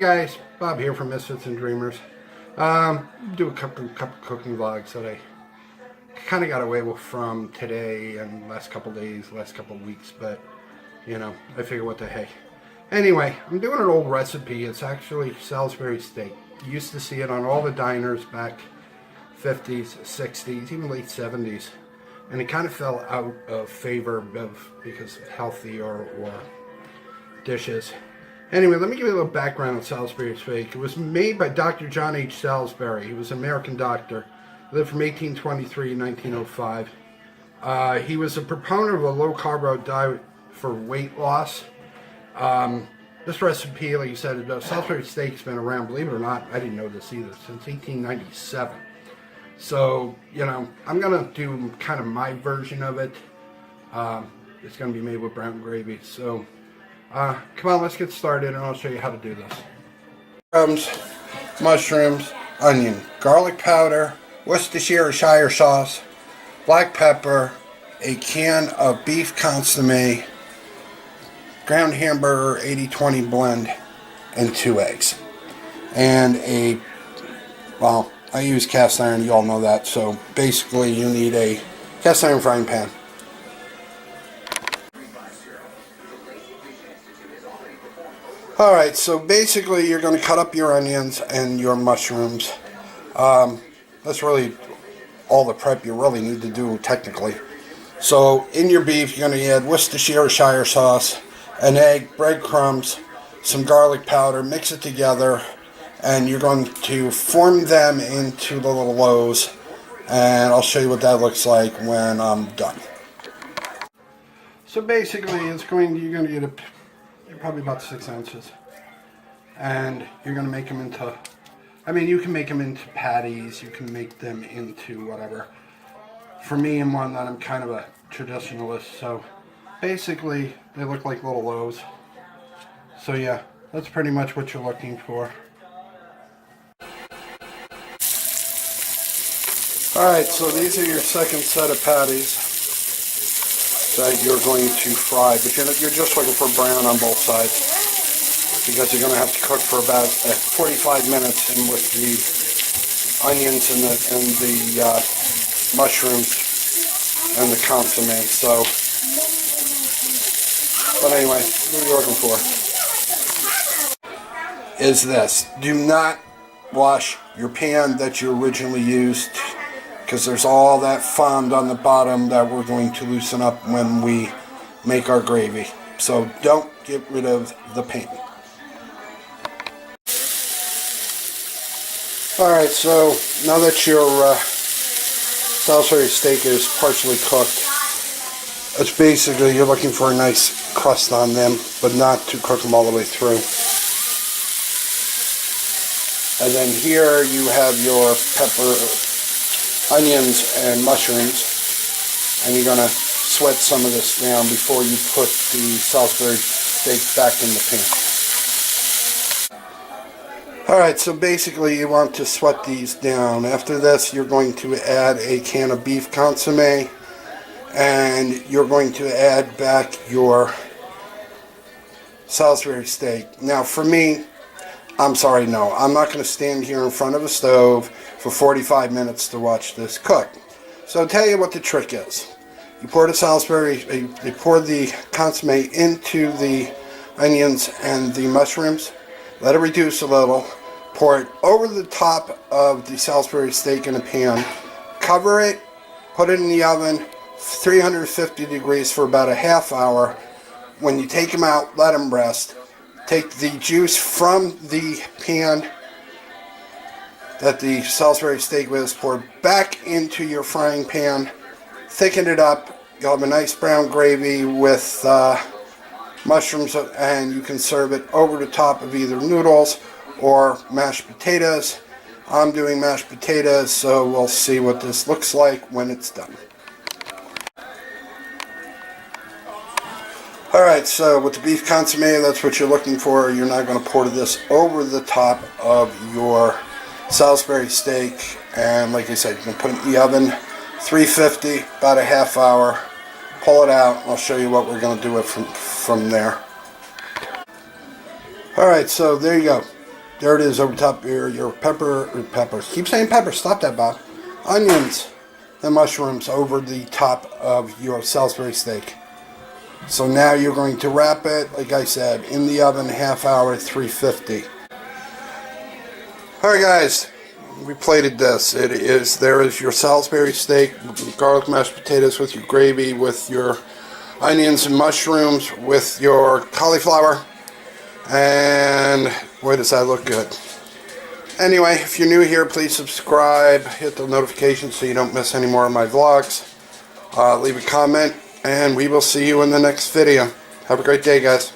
Guys, Bob here from Misfits and Dreamers. Do a couple cooking vlogs that I kind of got away with from today and last couple days, last couple weeks, but you know, I figure what the hey. Anyway, I'm doing an old recipe. It's actually Salisbury steak. You used to see it on all the diners back 50s, 60s, even late 70s, and it kind of fell out of favor because of healthier or dishes. Anyway, let me give you a little background on Salisbury steak. It was made by Dr. John H. Salisbury. He was an American doctor. He lived from 1823 to 1905. He was a proponent of a low-carb diet for weight loss. This recipe, like you said, Salisbury steak's been around, believe it or not, I didn't know this either, since 1897. So, you know, I'm going to do kind of my version of it. It's going to be made with brown gravy. So, come on, let's get started and I'll show you how to do this. Crumbs, mushrooms, onion, garlic powder, Worcestershire sauce, black pepper, a can of beef consomme, ground hamburger 80-20 blend, and 2 eggs. And well, I use cast iron, you all know that, so basically you need a cast iron frying pan. Alright, so basically you're going to cut up your onions and your mushrooms. That's really all the prep you really need to do technically. So in your beef you're going to add Worcestershire sauce, an egg, breadcrumbs, some garlic powder, mix it together, and you're going to form them into the little loaves, and I'll show you what that looks like when I'm done. So basically you're going to get probably about 6 ounces, and you're going to make them into, I mean, you can make them into patties, you can make them into whatever. For me, I'm one that I'm kind of a traditionalist, so basically they look like little loaves. So yeah, that's pretty much what you're looking for. Alright, so these are your second set of patties that you're going to fry, but you're just looking for brown on both sides, because you're going to have to cook for about 45 minutes in with the onions and the mushrooms and the consomme. So, but anyway, what you're looking for is this: do not wash your pan that you originally used, because there's all that fond on the bottom that we're going to loosen up when we make our gravy. So don't get rid of the pan. Alright, so now that your Salisbury steak is partially cooked, it's basically you're looking for a nice crust on them, but not to cook them all the way through. And then here you have your pepper, onions and mushrooms, and you're going to sweat some of this down before you put the Salisbury steak back in the pan. Alright, so basically you want to sweat these down. After this you're going to add a can of beef consomme, and you're going to add back your Salisbury steak. Now for me, I'm sorry, no, I'm not going to stand here in front of a stove for 45 minutes to watch this cook. So I'll tell you what the trick is. You pour the you pour the consomme into the onions and the mushrooms, let it reduce a little, pour it over the top of the Salisbury steak in a pan, cover it, put it in the oven, 350 degrees for about a half hour. When you take them out, let them rest. Take the juice from the pan that the Salisbury steak was, pour back into your frying pan, thicken it up. You'll have a nice brown gravy with mushrooms, and you can serve it over the top of either noodles or mashed potatoes. I'm doing mashed potatoes, so we'll see what this looks like when it's done. Alright, so with the beef consomme, that's what you're looking for. You're not going to pour this over the top of your Salisbury steak, and like I said, you can put it in the oven, 350, about a half hour, pull it out, and I'll show you what we're going to do it from there. Alright, so there you go. There it is over top here. Your peppers. Keep saying peppers. Stop that, Bob. Onions and mushrooms over the top of your Salisbury steak. So now you're going to wrap it, like I said, in the oven, half hour at 350. Alright guys, we plated this. There is your Salisbury steak, garlic mashed potatoes with your gravy, with your onions and mushrooms, with your cauliflower, and boy does that look good. Anyway, if you're new here, please subscribe, hit the notification so you don't miss any more of my vlogs. Leave a comment, and we will see you in the next video. Have a great day, guys.